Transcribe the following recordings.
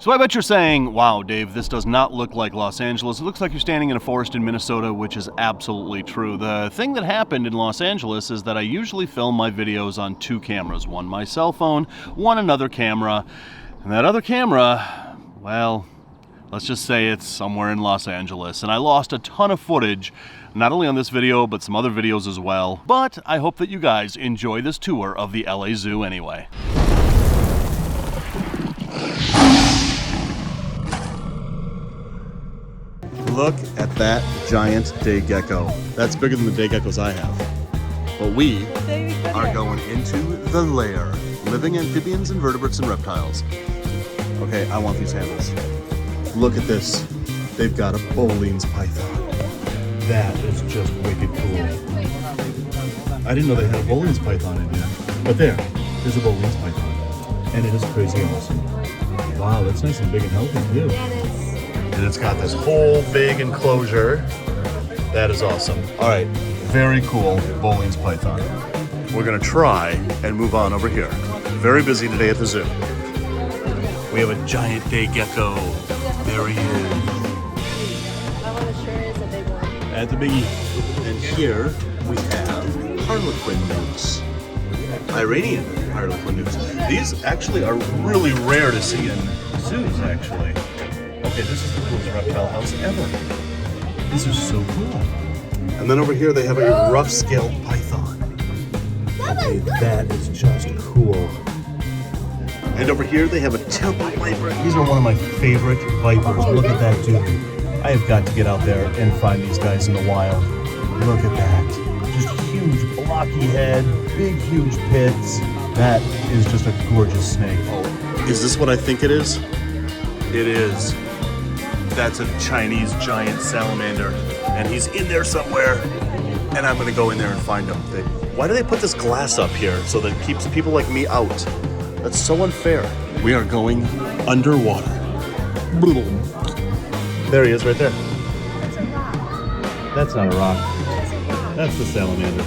So I bet you're saying, wow, Dave, this does not look like Los Angeles. It looks like you're standing in a forest in Minnesota, which is absolutely true. The thing that happened in Los Angeles is that I usually film my videos on two cameras. One my cell phone, one another camera. And that other camera, well, let's just say it's somewhere in Los Angeles. And I lost a ton of footage, not only on this video, but some other videos as well. But I hope that you guys enjoy this tour of the LA Zoo anyway. Look at that giant day gecko. That's bigger than the day geckos I have. But we are going into the lair. Living amphibians, invertebrates, and reptiles. Okay, I want these handles. Look at this. They've got a Boleyn's python. That is just wicked cool. I didn't know they had a Boleyn's python in here. But there's a Boleyn's python. And it is crazy awesome. Wow, that's nice and big and healthy too. And it's got this whole big enclosure. That is awesome. All right, very cool Boleyn's python. We're gonna try and move on over here. Very busy today at the zoo. We have a giant day gecko. There he is. At the biggie. And here we have Harlequin newts. Iranian Harlequin newts. These actually are really rare to see in zoos, actually. Okay, this is the coolest reptile house ever. These are so cool. And then over here they have a rough-scaled python. Okay, that is just cool. And over here they have a temple viper. These are one of my favorite vipers. Look at that dude. I have got to get out there and find these guys in the wild. Look at that. Just huge blocky head, big huge pits. That is just a gorgeous snake. Oh, is this what I think it is? It is. That's a Chinese giant salamander, and he's in there somewhere, and I'm gonna go in there and find him. Why do they put this glass up here so that it keeps people like me out? That's so unfair. We are going underwater. There he is right there. That's a rock. That's not a rock. That's the salamander.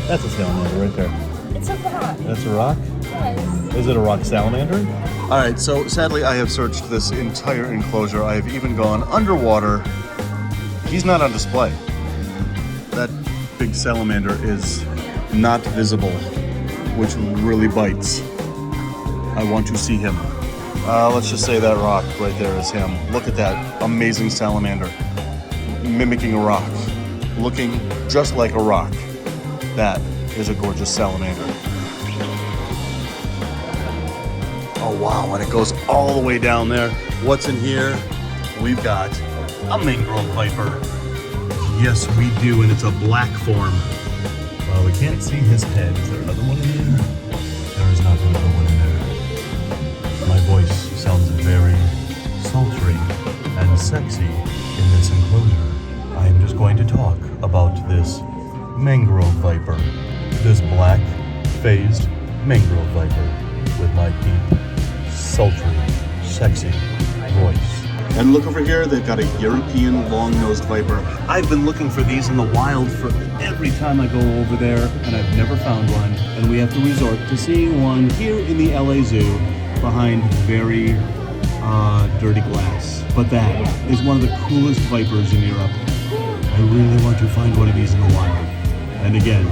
That's a salamander right there. It's a rock. That's a rock? Yes. Is it a rock salamander? All right, so sadly I have searched this entire enclosure. I have even gone underwater. He's not on display. That big salamander is not visible, which really bites. I want to see him. Let's just say that rock right there is him. Look at that amazing salamander, mimicking a rock, looking just like a rock. That is a gorgeous salamander. Oh wow, and it goes all the way down there. What's in here? We've got a mangrove viper. Yes, we do, and it's a black form. Well, we can't see his head. Is there another one in there? There is not another one in there. My voice sounds very sultry and sexy in this enclosure. I am just going to talk about this mangrove viper. This black, phased mangrove viper with my deep, sultry, sexy voice. And look over here, they've got a European long-nosed viper. I've been looking for these in the wild for every time I go over there, and I've never found one. And we have to resort to seeing one here in the LA Zoo behind very dirty glass. But that is one of the coolest vipers in Europe. I really want to find one of these in the wild. And again,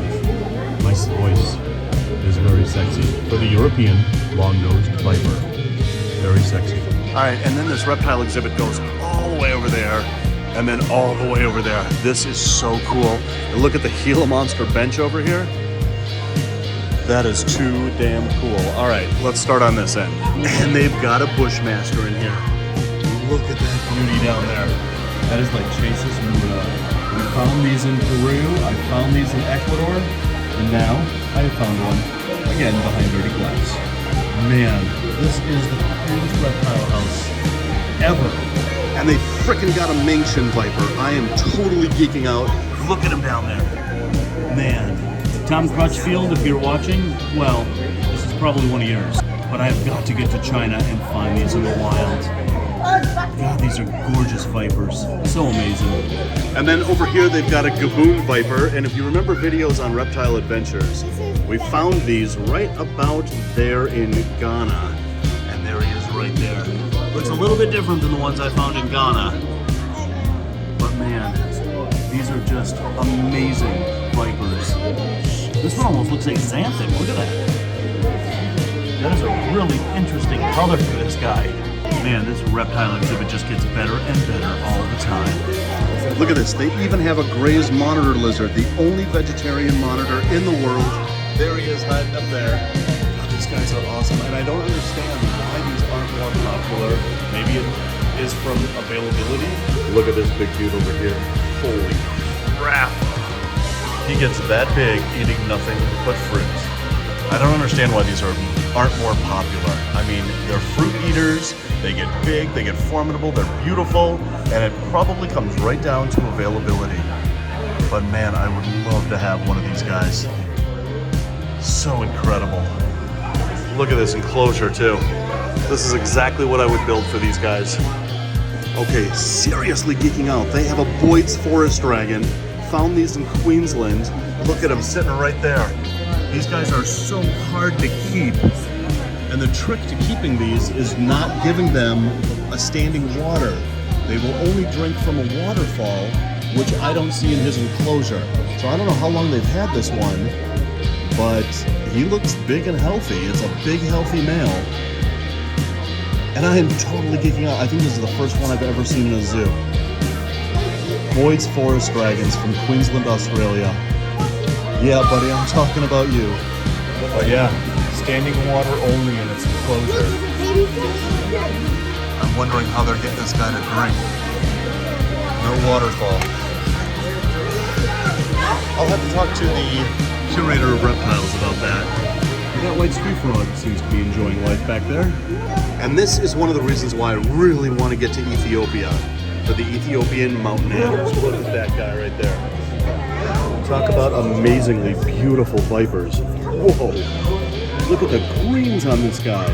my voice is very sexy for the European long-nosed viper. Very sexy. All right, and then this reptile exhibit goes all the way over there, and then all the way over there. This is so cool. And look at the Gila monster bench over here. That is too damn cool. All right, let's start on this end. And they've got a Bushmaster in here. Look at that beauty down there. That is like Chase's Muda. We found these in Peru, I found these in Ecuador, and now I have found one, again, behind dirty glass. Man, this is the coolest reptile house ever. And they frickin' got a Mengshan viper. I am totally geeking out. Look at him down there. Man. Tom Crutchfield, if you're watching, well, this is probably one of yours. But I've got to get to China and find these in the wild. God, these are gorgeous vipers. So amazing. And then over here they've got a Gaboon viper, and if you remember videos on Reptile Adventures, we found these right about there in Ghana. And there he is right there. Looks a little bit different than the ones I found in Ghana. But man, these are just amazing vipers. This one almost looks exanthic. Look at that. That is a really interesting color for this guy. Man, this reptile exhibit just gets better and better all the time. Look at this. They even have a grazed monitor lizard, the only vegetarian monitor in the world. There he is hiding up there. God, these guys are awesome. And I don't understand why these aren't more popular. Maybe it is from availability. Look at this big dude over here. Holy crap. He gets that big eating nothing but fruit. I don't understand why these aren't more popular. I mean, they're fruit eaters, they get big, they get formidable, they're beautiful, and it probably comes right down to availability. But man, I would love to have one of these guys. So incredible. Look at this enclosure too. This is exactly what I would build for these guys. Okay, seriously geeking out. They have a Boyd's forest dragon. Found these in Queensland. Look at them sitting right there. These guys are so hard to keep. And the trick to keeping these is not giving them a standing water. They will only drink from a waterfall, which I don't see in his enclosure. So I don't know how long they've had this one, but he looks big and healthy. It's a big, healthy male. And I am totally geeking out. I think this is the first one I've ever seen in a zoo. Boyd's forest dragons from Queensland, Australia. Yeah, buddy, I'm talking about you. But yeah, standing water only in its enclosure. I'm wondering how they're getting this guy to drink. No waterfall. I'll have to talk to the curator of reptiles about that. That white street frog seems to be enjoying life back there. And this is one of the reasons why I really want to get to Ethiopia, for the Ethiopian mountain animals. Look at that guy right there. Talk about amazingly beautiful vipers. Whoa, look at the greens on this guy.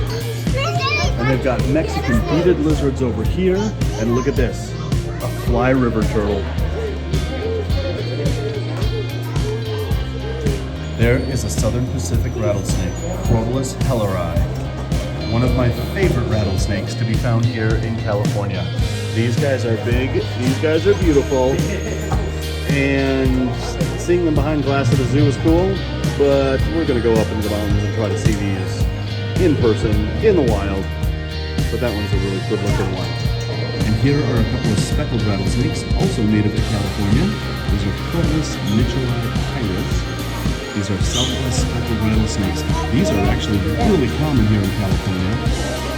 And they've got Mexican beaded lizards over here. And look at this, a fly river turtle. There is a southern Pacific rattlesnake, Crotalus helleri. One of my favorite rattlesnakes to be found here in California. These guys are big, these guys are beautiful, and seeing them behind glass at a zoo is cool, but we're gonna go up into the mountains and try to see these in person, in the wild. But that one's a really good looking one. And here are a couple of speckled rattlesnakes, also native to California. These are Crotalus pyrus. These are southwest speckled rattlesnakes. These are actually really common here in California.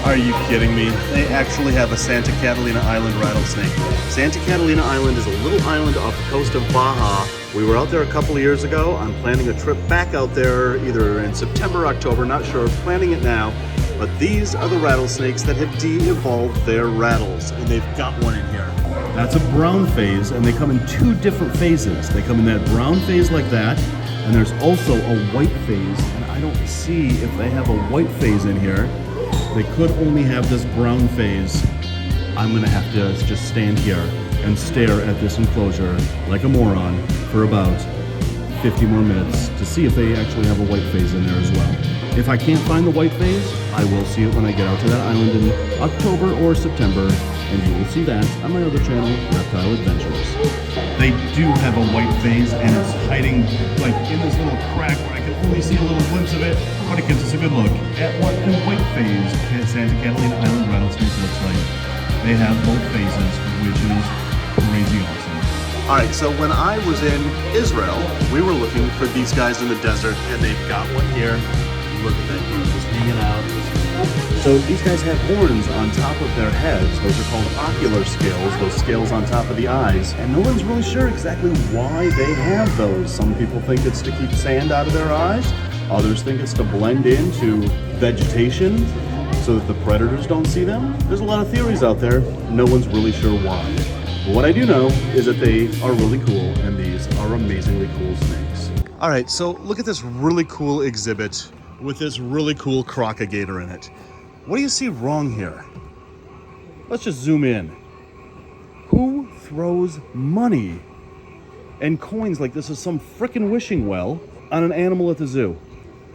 Are you kidding me? They actually have a Santa Catalina Island rattlesnake. Santa Catalina Island is a little island off the coast of Baja. We were out there a couple of years ago. I'm planning a trip back out there either in September or October, not sure, planning it now. But these are the rattlesnakes that have de-evolved their rattles, and they've got one in here. That's a brown phase, and they come in two different phases. They come in that brown phase like that, and there's also a white phase, and I don't see if they have a white phase in here. They could only have this brown phase. I'm gonna have to just stand here and stare at this enclosure like a moron for about 50 more minutes to see if they actually have a white phase in there as well. If I can't find the white phase, I will see it when I get out to that island in October or September, and you will see that on my other channel, Reptile Adventures. They do have a white phase, and it's hiding like in this little crack where I can only see a little glimpse of it, but it gives us a good look at what the white phase Santa Catalina Island rattlesnake looks like. They have both phases, which is crazy awesome. All right, so when I was in Israel, we were looking for these guys in the desert, and they've got one here. Look at that dude just hanging out. So these guys have horns on top of their heads. Those are called ocular scales, those scales on top of the eyes. And no one's really sure exactly why they have those. Some people think it's to keep sand out of their eyes. Others think it's to blend into vegetation so that the predators don't see them. There's a lot of theories out there. No one's really sure why. But what I do know is that they are really cool, and these are amazingly cool snakes. All right, so look at this really cool exhibit with this really cool crocodile in it. What do you see wrong here? Let's just zoom in. Who throws money and coins like this is some frickin' wishing well on an animal at the zoo?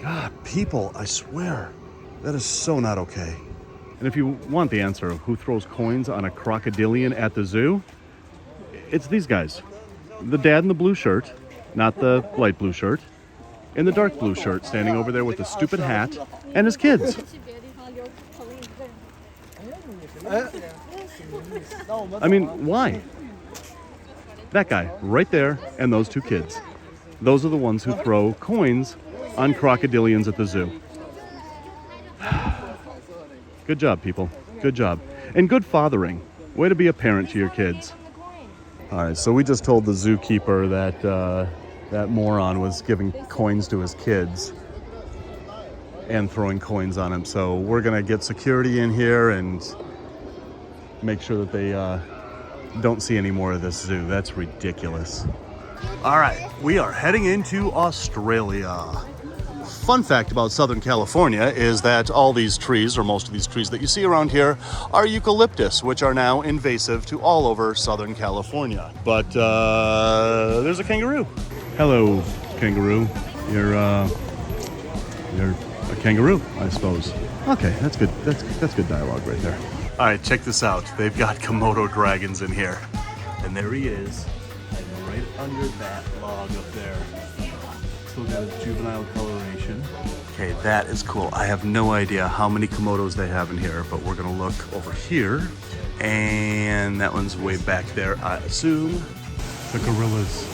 God, people, I swear, that is so not okay. And if you want the answer of who throws coins on a crocodilian at the zoo, it's these guys. The dad in the blue shirt, not the light blue shirt, and the dark blue shirt standing over there with the stupid hat, and his kids. I mean, why? That guy right there and those two kids. Those are the ones who throw coins on crocodilians at the zoo. Good job, people. Good job. And good fathering. Way to be a parent to your kids. All right, so we just told the zookeeper that that moron was giving coins to his kids and throwing coins on him. So we're gonna get security in here and make sure that they don't see any more of this zoo. That's ridiculous. All right, we are heading into Australia. Fun fact about Southern California is that all these trees, or most of these trees that you see around here, are eucalyptus, which are now invasive to all over Southern California. But there's a kangaroo. Hello, kangaroo. You're a kangaroo, I suppose. Okay, that's good. That's good dialogue right there. All right, check this out. They've got Komodo dragons in here, and there he is, and right under that log up there. Still got his juvenile coloration. Okay, that is cool. I have no idea how many Komodos they have in here, but we're gonna look over here. And that one's way back there, I assume. The gorillas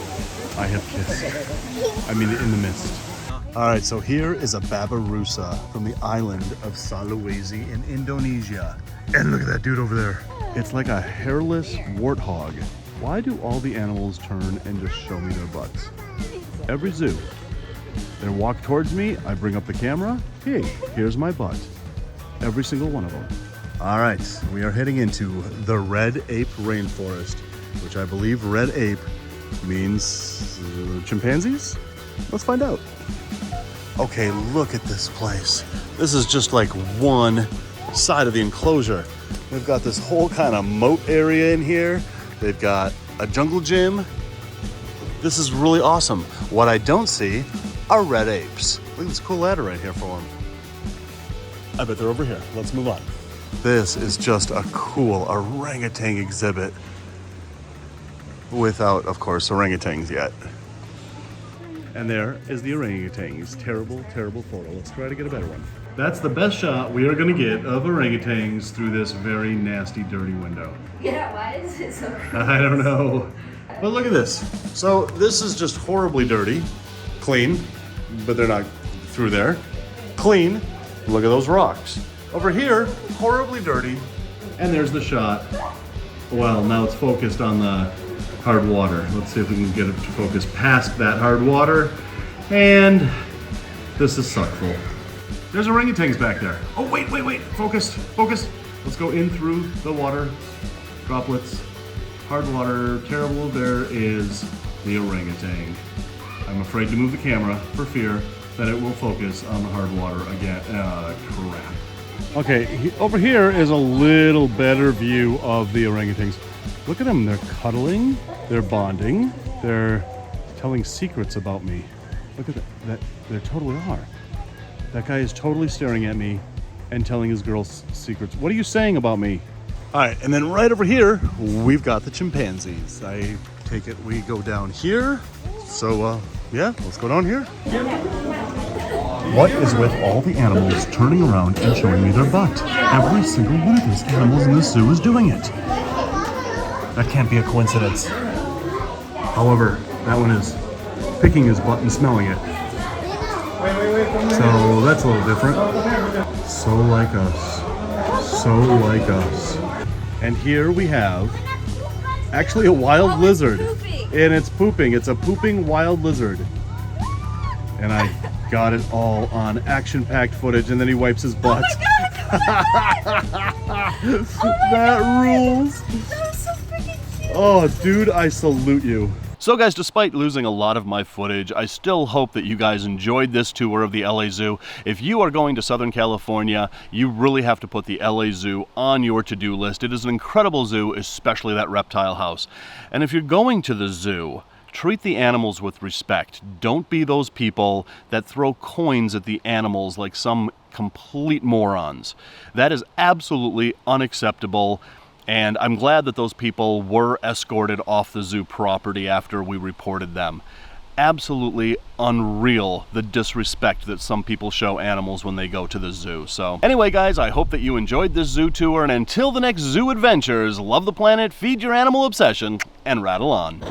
I have kissed. I mean, in the mist. All right, so here is a babirusa from the island of Sulawesi in Indonesia. And look at that dude over there. It's like a hairless warthog. Why do all the animals turn and just show me their butts? Every zoo. They walk towards me, I bring up the camera, hey, here's my butt. Every single one of them. All right, we are heading into the red ape rainforest, which I believe red ape means chimpanzees? Let's find out. Okay, look at this place. This is just like one side of the enclosure. We've got this whole kind of moat area in here. They've got a jungle gym. This is really awesome. What I don't see are red apes. Look at this cool ladder right here for them. I bet they're over here. Let's move on. This is just a cool orangutan exhibit without, of course, orangutans yet. And there is the orangutans. Terrible, terrible photo. Let's try to get a better one. That's the best shot we are going to get of orangutans through this very nasty, dirty window. Yeah, why is it so gross? I don't know. But look at this. So this is just horribly dirty. Clean, but they're not through there. Clean. Look at those rocks. Over here, horribly dirty. And there's the shot. Well, now it's focused on the hard water. Let's see if we can get it to focus past that hard water. And this is suckful. There's orangutans back there. Oh, wait. Focus. Let's go in through the water droplets. Hard water, terrible. There is the orangutan. I'm afraid to move the camera for fear that it will focus on the hard water again. Crap. Okay, over here is a little better view of the orangutans. Look at them, they're cuddling, they're bonding, they're telling secrets about me. Look at that, they totally are. That guy is totally staring at me and telling his girl secrets. What are you saying about me? All right, and then right over here, we've got the chimpanzees. I take it we go down here. So, yeah, let's go down here. What is with all the animals turning around and showing me their butt? Every single one of these animals in the zoo is doing it. That can't be a coincidence. However, that one is picking his butt and smelling it. So that's a little different. So like us. So like us. And here we have actually a wild lizard. And it's pooping. It's a pooping wild lizard. And I got it all on action-packed footage, and then he wipes his butt. Oh that rules. That was so freaking cute. Oh, dude, I salute you. So guys, despite losing a lot of my footage, I still hope that you guys enjoyed this tour of the LA Zoo. If you are going to Southern California, you really have to put the LA Zoo on your to-do list. It is an incredible zoo, especially that reptile house. And if you're going to the zoo, treat the animals with respect. Don't be those people that throw coins at the animals like some complete morons. That is absolutely unacceptable, and I'm glad that those people were escorted off the zoo property after we reported them. Absolutely unreal, the disrespect that some people show animals when they go to the zoo. So anyway, guys, I hope that you enjoyed this zoo tour, and until the next zoo adventures, love the planet, feed your animal obsession, and rattle on.